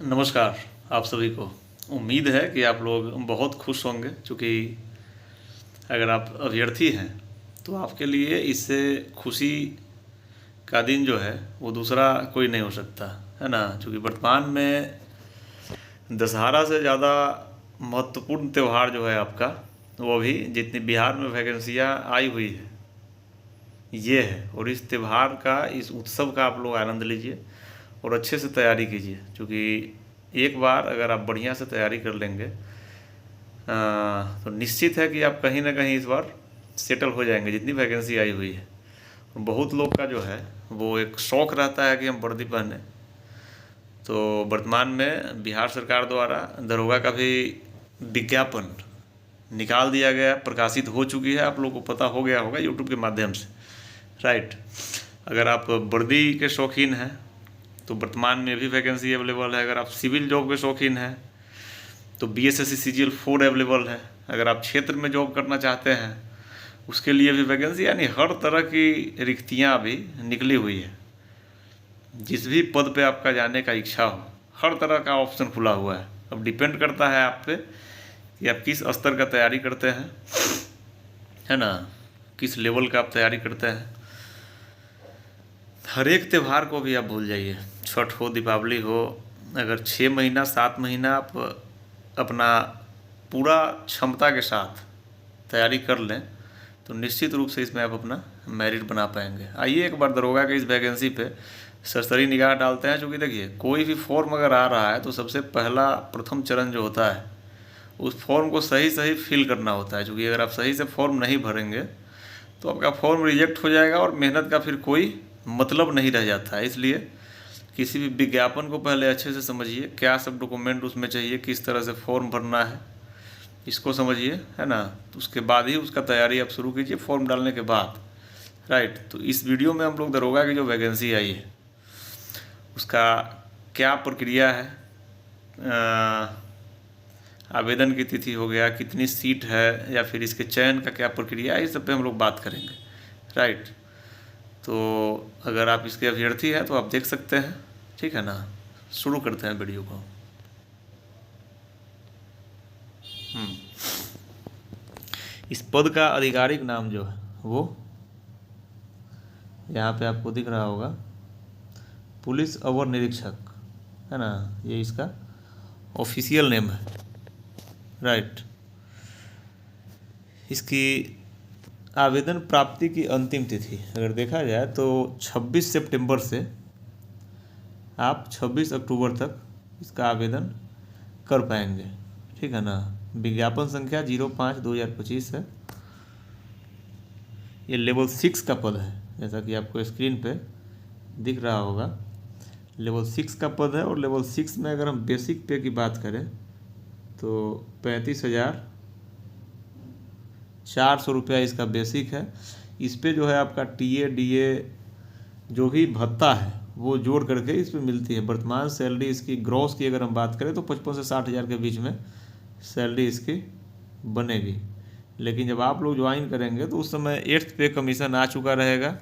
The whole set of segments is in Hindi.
नमस्कार आप सभी को। उम्मीद है कि आप लोग बहुत खुश होंगे, क्योंकि अगर आप अभ्यर्थी हैं तो आपके लिए इससे खुशी का दिन जो है वो दूसरा कोई नहीं हो सकता, है ना। क्योंकि वर्तमान में दशहरा से ज़्यादा महत्वपूर्ण त्यौहार जो है आपका, वो अभी जितनी बिहार में वैकेंसियाँ आई हुई है ये है। और इस त्यौहार का, इस उत्सव का आप लोग आनंद लीजिए और अच्छे से तैयारी कीजिए, क्योंकि एक बार अगर आप बढ़िया से तैयारी कर लेंगे तो निश्चित है कि आप कहीं ना कहीं इस बार सेटल हो जाएंगे। जितनी वैकेंसी आई हुई है, बहुत लोग का जो है वो एक शौक़ रहता है कि हम वर्दी पहने। तो वर्तमान में बिहार सरकार द्वारा दरोगा का भी विज्ञापन निकाल दिया गया, प्रकाशित हो चुकी है, आप लोगों को पता हो गया होगा यूट्यूब के माध्यम से, राइट। अगर आप वर्दी के शौकीन हैं तो वर्तमान में भी वैकेंसी अवेलेबल है। अगर आप सिविल जॉब के शौकीन हैं तो BSSC CGL 4 अवेलेबल है। अगर आप क्षेत्र में जॉब करना चाहते हैं उसके लिए भी वैकेंसी, यानी हर तरह की रिक्तियाँ अभी निकली हुई है। जिस भी पद पे आपका जाने का इच्छा हो, हर तरह का ऑप्शन खुला हुआ है। अब डिपेंड करता है आप पे कि आप किस स्तर का तैयारी करते हैं, है ना, किस लेवल का आप तैयारी करते हैं। हर एक त्यौहार को भी आप भूल जाइए, छठ हो, दीपावली हो। अगर 6 महीना 7 महीना आप अपना पूरा क्षमता के साथ तैयारी कर लें तो निश्चित रूप से इसमें आप अपना मेरिट बना पाएंगे। आइए एक बार दरोगा के इस वैकेंसी पे सरसरी निगाह डालते हैं। क्योंकि देखिए, कोई भी फॉर्म अगर आ रहा है तो सबसे पहला प्रथम चरण जो होता है उस फॉर्म को सही सही फिल करना होता है। क्योंकि अगर आप सही से फॉर्म नहीं भरेंगे तो आपका फॉर्म रिजेक्ट हो जाएगा और मेहनत का फिर कोई मतलब नहीं रह जाता है। इसलिए किसी भी विज्ञापन को पहले अच्छे से समझिए, क्या सब डॉक्यूमेंट उसमें चाहिए, किस तरह से फॉर्म भरना है, इसको समझिए, है ना। तो उसके बाद ही उसका तैयारी आप शुरू कीजिए फॉर्म डालने के बाद, राइट। तो इस वीडियो में हम लोग दरोगा की जो वैकेंसी आई है उसका क्या प्रक्रिया है, आवेदन की तिथि हो गया, कितनी सीट है, या फिर इसके चयन का क्या प्रक्रिया है, इस सब पे हम लोग बात करेंगे, राइट। तो अगर आप इसके अभ्यर्थी हैं तो आप देख सकते हैं, ठीक है ना। शुरू करते हैं वीडियो को। इस पद का आधिकारिक नाम जो है वो यहाँ पे आपको दिख रहा होगा, पुलिस अवर निरीक्षक, है ना। ये इसका ऑफिशियल नेम है, राइट। इसकी आवेदन प्राप्ति की अंतिम तिथि अगर देखा जाए तो 26 सितंबर से आप 26 अक्टूबर तक इसका आवेदन कर पाएंगे, ठीक है ना। विज्ञापन संख्या 05/2025 है। ये लेवल 6 का पद है, जैसा कि आपको स्क्रीन पे दिख रहा होगा। लेवल 6 का पद है। और लेवल 6 में अगर हम बेसिक पे की बात करें तो 35,400 रुपया इसका बेसिक है। इस पे जो है आपका TA DA जो भी भत्ता है वो जोड़ करके इस पर मिलती है। वर्तमान सैलरी इसकी ग्रॉस की अगर हम बात करें तो 55 से 60 हज़ार के बीच में सैलरी इसकी बनेगी। लेकिन जब आप लोग ज्वाइन करेंगे तो उस समय 8th पे कमीशन आ चुका रहेगा।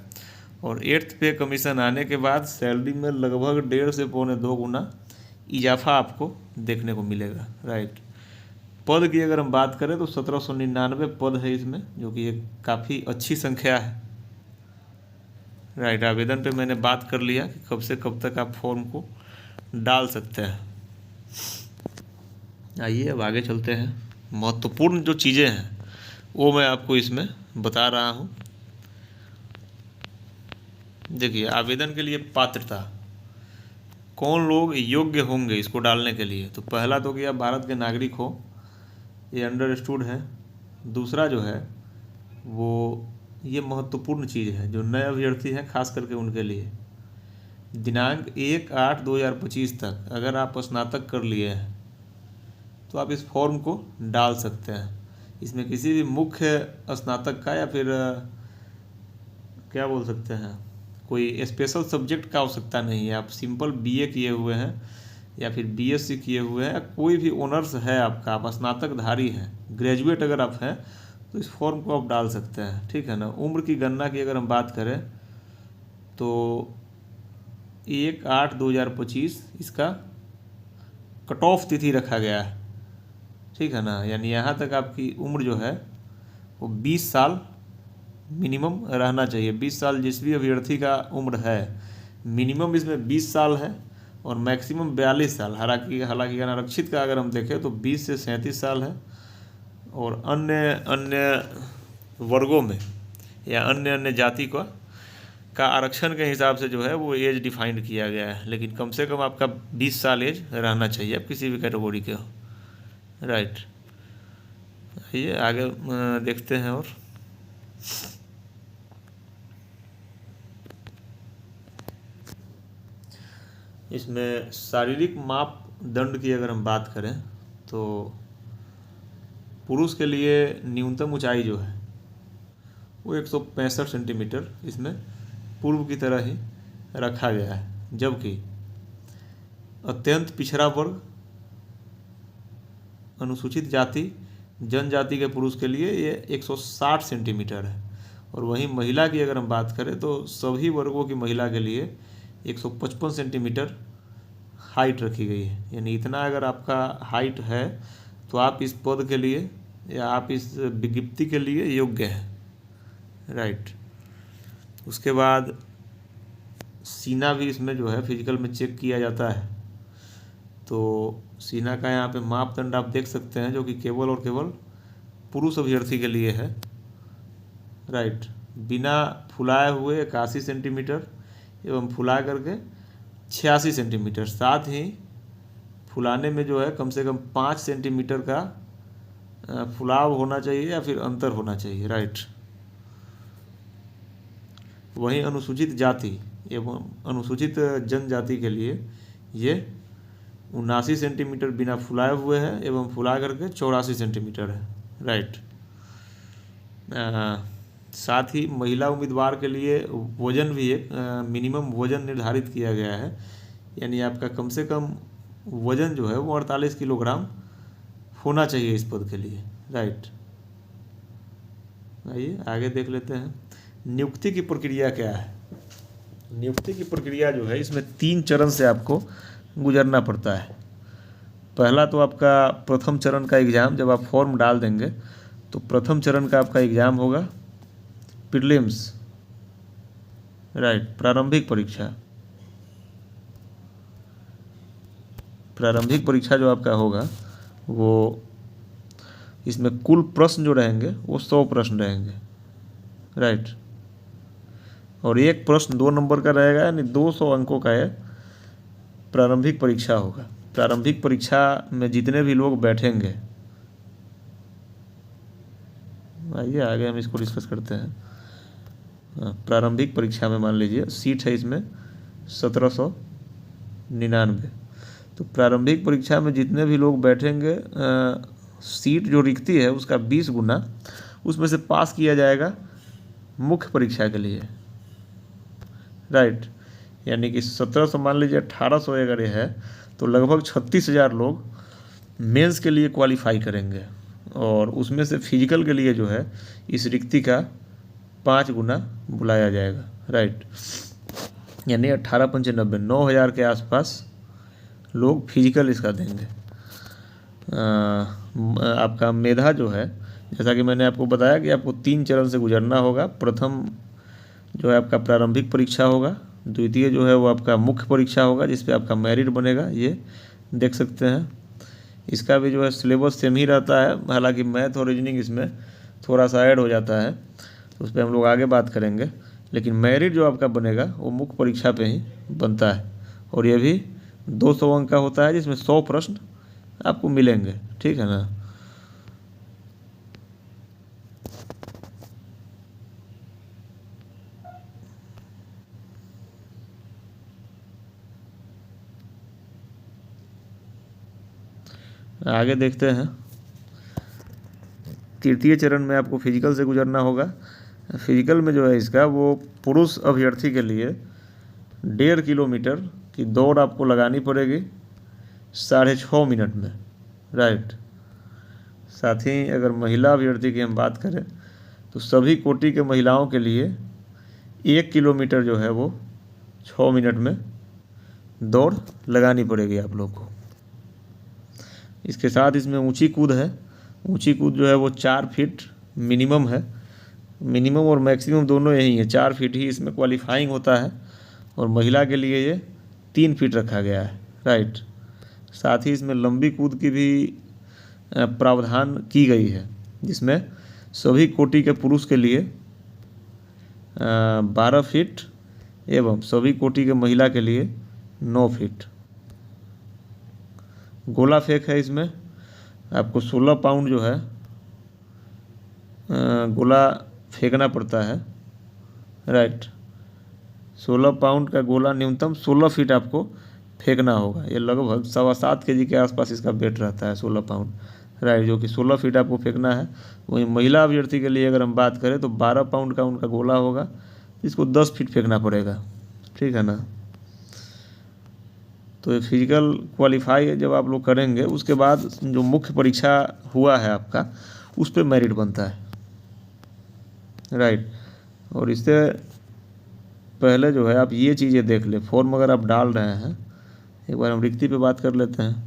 और 8th पे कमीशन आने के बाद सैलरी में लगभग 1.5 से 2.25 गुना इजाफा आपको देखने को मिलेगा, राइट। पद की अगर हम बात करें तो 1799 पद है इसमें, जो कि एक काफ़ी अच्छी संख्या है, राइट। आवेदन पे मैंने बात कर लिया कि कब से कब तक आप फॉर्म को डाल सकते हैं। आइए अब आगे चलते हैं। महत्वपूर्ण जो चीज़ें हैं वो मैं आपको इसमें बता रहा हूँ। देखिए, आवेदन के लिए पात्रता, कौन लोग योग्य होंगे इसको डालने के लिए। तो पहला तो कि आप भारत के नागरिक हो, ये अंडरस्टूड है। दूसरा जो है वो ये महत्वपूर्ण चीज़ है जो नए अभ्यर्थी हैं खास करके उनके लिए, दिनांक 1/8/2025 तक अगर आप स्नातक कर लिए हैं तो आप इस फॉर्म को डाल सकते हैं। इसमें किसी भी मुख्य स्नातक का या फिर क्या बोल सकते हैं, कोई स्पेशल सब्जेक्ट का आवश्यकता नहीं है। आप सिंपल BA किए हुए हैं या फिर BSc किए हुए हैं, कोई भी ऑनर्स है आपका, आप स्नातकधारी हैं, ग्रेजुएट अगर आप हैं तो इस फॉर्म को आप डाल सकते हैं, ठीक है ना। उम्र की गणना की अगर हम बात करें तो 1/8/2025 इसका कट ऑफ तिथि रखा गया है, ठीक है ना। यानी यहाँ तक आपकी उम्र जो है वो 20 साल मिनिमम रहना चाहिए। 20 साल जिस भी अभ्यर्थी का उम्र है, मिनिमम इसमें 20 साल है और मैक्सिमम 42 साल। हालांकि अनारक्षित का अगर हम देखें तो 20 से 37 साल है, और अन्य अन्य वर्गों में या अन्य अन्य जाति का आरक्षण के हिसाब से जो है वो एज डिफाइंड किया गया है, लेकिन कम से कम आपका 20 साल एज रहना चाहिए आप किसी भी कैटेगरी के हो, राइट। आइए आगे देखते हैं। और इसमें शारीरिक मापदंड की अगर हम बात करें तो पुरुष के लिए न्यूनतम ऊंचाई जो है वो 165 सेंटीमीटर इसमें पूर्व की तरह ही रखा गया है, जबकि अत्यंत पिछड़ा वर्ग, अनुसूचित जाति, जनजाति के पुरुष के लिए ये 160 सेंटीमीटर है। और वहीं महिला की अगर हम बात करें तो सभी वर्गों की महिला के लिए 155 सेंटीमीटर हाइट रखी गई है। यानी इतना अगर आपका हाइट है तो आप इस पद के लिए या आप इस विज्ञप्ति के लिए योग्य हैं, राइट। उसके बाद सीना भी इसमें जो है फिजिकल में चेक किया जाता है, तो सीना का यहाँ पे मापदंड आप देख सकते हैं जो कि केवल और केवल पुरुष अभ्यर्थी के लिए है, राइट। बिना फुलाए हुए 81 सेंटीमीटर एवं फुला करके 86 सेंटीमीटर, साथ ही फुलाने में जो है कम से कम 5 सेंटीमीटर का फुलाव होना चाहिए या फिर अंतर होना चाहिए, राइट। वहीं अनुसूचित जाति एवं अनुसूचित जनजाति के लिए ये 79 सेंटीमीटर बिना फुलाए हुए है एवं फुला करके 84 सेंटीमीटर है, राइट। साथ ही महिला उम्मीदवार के लिए वजन भी एक मिनिमम वजन निर्धारित किया गया है। यानी आपका कम से कम वजन जो है वो 48 किलोग्राम होना चाहिए इस पद के लिए, राइट। आइए आगे देख लेते हैं नियुक्ति की प्रक्रिया क्या है। नियुक्ति की प्रक्रिया जो है इसमें 3 चरण से आपको गुजरना पड़ता है। पहला तो आपका प्रथम चरण का एग्ज़ाम, जब आप फॉर्म डाल देंगे तो प्रथम चरण का आपका एग्ज़ाम होगा प्रीलिम्स, राइट। प्रारंभिक परीक्षा जो आपका होगा वो इसमें कुल प्रश्न जो रहेंगे वो 100 प्रश्न रहेंगे, राइट। और एक प्रश्न 2 नंबर का रहेगा, यानी 200 अंकों का यह प्रारंभिक परीक्षा होगा। प्रारंभिक परीक्षा में जितने भी लोग बैठेंगे, आइए आगे हम इसको डिस्कस करते हैं। प्रारंभिक परीक्षा में मान लीजिए सीट है इसमें 1799, तो प्रारंभिक परीक्षा में जितने भी लोग बैठेंगे सीट जो रिक्ति है उसका 20 गुना उसमें से पास किया जाएगा मुख्य परीक्षा के लिए, राइट। यानी कि 1700 मान लीजिए 1800 अगर ये है तो लगभग 36,000 लोग मेंस के लिए क्वालिफाई करेंगे, और उसमें से फिजिकल के लिए जो है इस रिक्ति का 5 गुना बुलाया जाएगा, राइट। यानी 18 पंचे 90, 9,000 के आसपास लोग फिजिकल इसका देंगे। आपका मेधा जो है, जैसा कि मैंने आपको बताया कि आपको 3 चरण से गुजरना होगा। प्रथम जो है आपका प्रारंभिक परीक्षा होगा, द्वितीय जो है वो आपका मुख्य परीक्षा होगा जिस पे आपका मेरिट बनेगा, ये देख सकते हैं। इसका भी जो है सिलेबस सेम ही रहता है, हालांकि मैथ और रीजनिंग इसमें थोड़ा सा ऐड हो जाता है, तो उस पर हम लोग आगे बात करेंगे। लेकिन मेरिट जो आपका बनेगा वो मुख्य परीक्षा पे ही बनता है, और ये भी 200 अंक का होता है जिसमें 100 प्रश्न आपको मिलेंगे, ठीक है ना। आगे देखते हैं। तृतीय चरण में आपको फिजिकल से गुजरना होगा। फिजिकल में जो है इसका वो पुरुष अभ्यर्थी के लिए 1.5 किलोमीटर की दौड़ आपको लगानी पड़ेगी 6.5 मिनट में, राइट। साथ ही अगर महिला अभ्यर्थी की हम बात करें तो सभी कोटि के महिलाओं के लिए 1 किलोमीटर जो है वो 6 मिनट में दौड़ लगानी पड़ेगी आप लोग को। इसके साथ इसमें ऊंची कूद है। ऊंची कूद जो है वो 4 फीट मिनिमम है। मिनिमम और मैक्सिमम दोनों यही है, 4 फीट ही इसमें क्वालिफाइंग होता है। और महिला के लिए ये 3 फीट रखा गया है, राइट। साथ ही इसमें लंबी कूद की भी प्रावधान की गई है, जिसमें सभी कोटि के पुरुष के लिए 12 फीट एवं सभी कोटि के महिला के लिए 9 फीट। गोला फेंक है, इसमें आपको 16 पाउंड जो है गोला फेंकना पड़ता है, राइट। 16 पाउंड का गोला न्यूनतम 16 फीट आपको फेंकना होगा। ये लगभग 7.25 kg के आसपास इसका वेट रहता है, 16 पाउंड, राइट, जो कि 16 फीट आपको फेंकना है। वहीं महिला अभ्यर्थी के लिए अगर हम बात करें तो 12 पाउंड का उनका गोला होगा, इसको 10 फीट फेंकना पड़ेगा, ठीक है ना। तो ये फिजिकल क्वालिफाई जब आप लोग करेंगे, उसके बाद जो मुख्य परीक्षा हुआ है आपका, उस पर मेरिट बनता है, राइट। और इससे पहले जो है आप ये चीज़ें देख ले, फॉर्म अगर आप डाल रहे हैं, एक बार हम रिक्ति पे बात कर लेते हैं।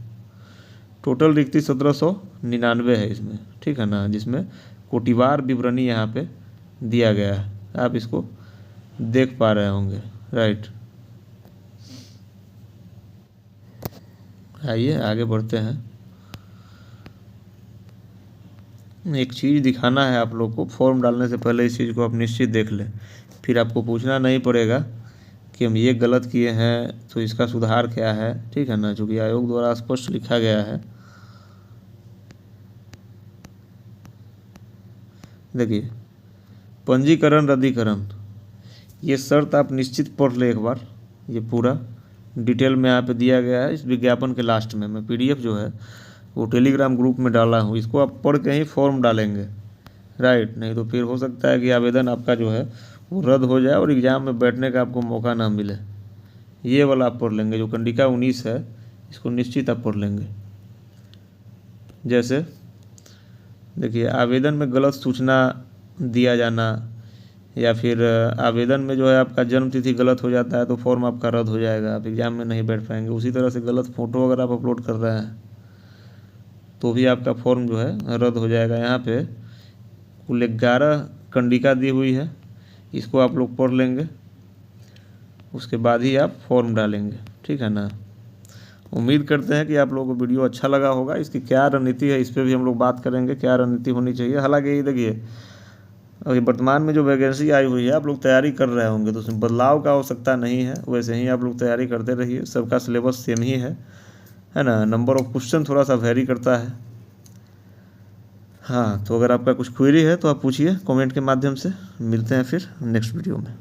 टोटल रिक्ति 1799 है इसमें, ठीक है ना, जिसमें कोटिवार विवरणी यहाँ पे दिया गया है, आप इसको देख पा रहे होंगे, राइट। आइए आगे बढ़ते हैं। एक चीज़ दिखाना है आप लोग को, फॉर्म डालने से पहले इस चीज़ को आप निश्चित देख लें, फिर आपको पूछना नहीं पड़ेगा कि हम ये गलत किए हैं तो इसका सुधार क्या है, ठीक है ना, चूँकि आयोग द्वारा स्पष्ट लिखा गया है। देखिए, पंजीकरण रद्दीकरण, ये शर्त आप निश्चित पढ़ लें एक बार, ये पूरा डिटेल में यहाँ पे दिया गया है इस विज्ञापन के लास्ट में। मैं PDF जो है वो टेलीग्राम ग्रुप में डाला हूँ, इसको आप पढ़ के ही फॉर्म डालेंगे, राइट। नहीं तो फिर हो सकता है कि आवेदन आपका जो है वो रद्द हो जाए और एग्ज़ाम में बैठने का आपको मौका ना मिले। ये वाला आप पढ़ लेंगे, जो कंडिका 19 है, इसको निश्चित आप पढ़ लेंगे। जैसे देखिए, आवेदन में गलत सूचना दिया जाना, या फिर आवेदन में जो है आपका जन्म तिथि गलत हो जाता है तो फॉर्म आपका रद्द हो जाएगा, आप एग्ज़ाम में नहीं बैठ पाएंगे। उसी तरह से गलत फ़ोटो अगर आप अपलोड कर रहे हैं तो भी आपका फॉर्म जो है रद्द हो जाएगा। यहाँ पे कुल 11 कंडिका दी हुई है, इसको आप लोग पढ़ लेंगे, उसके बाद ही आप फॉर्म डालेंगे, ठीक है ना। उम्मीद करते हैं कि आप लोगों को वीडियो अच्छा लगा होगा। इसकी क्या रणनीति है, इस पर भी हम लोग बात करेंगे, क्या रणनीति होनी चाहिए। हालांकि ये देखिए, अभी वर्तमान में जो वैकेंसी आई हुई है, आप लोग तैयारी कर रहे होंगे तो उसमें बदलाव का आवश्यकता नहीं है, वैसे ही आप लोग तैयारी करते रहिए। सबका सिलेबस सेम ही है ना। नंबर ऑफ क्वेश्चन थोड़ा सा वेरी करता है। हाँ, तो अगर आपका कुछ क्वेरी है तो आप पूछिए कमेंट के माध्यम से। मिलते हैं फिर नेक्स्ट वीडियो में।